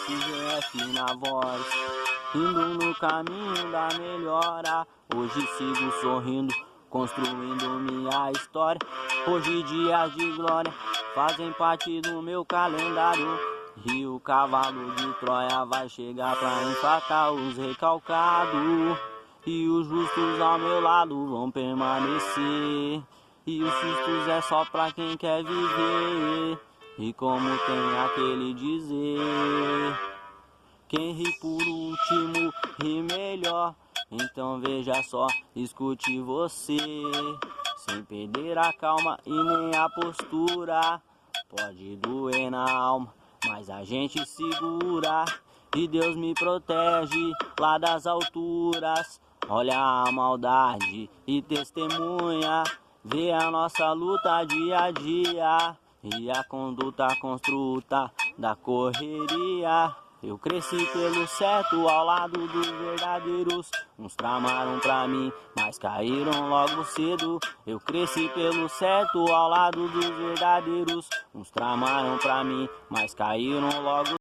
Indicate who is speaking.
Speaker 1: FGF na voz, indo no caminho da melhora. Hoje sigo sorrindo, construindo minha história. Hoje dias de glória fazem parte do meu calendário. E o cavalo de Troia vai chegar pra empacar os recalcados. E os justos ao meu lado vão permanecer. E os sustos é só pra quem quer viver. E como tem aquele dizer, quem ri por último ri melhor. Então veja só, escute você, sem perder a calma e nem a postura. Pode doer na alma, mas a gente segura. E Deus me protege lá das alturas. Olha a maldade e testemunha, vê a nossa luta dia a dia. E a conduta construta da correria. Eu cresci pelo certo ao lado dos verdadeiros. Uns tramaram pra mim, mas caíram logo cedo. Eu cresci pelo certo ao lado dos verdadeiros. Uns tramaram pra mim, mas caíram logo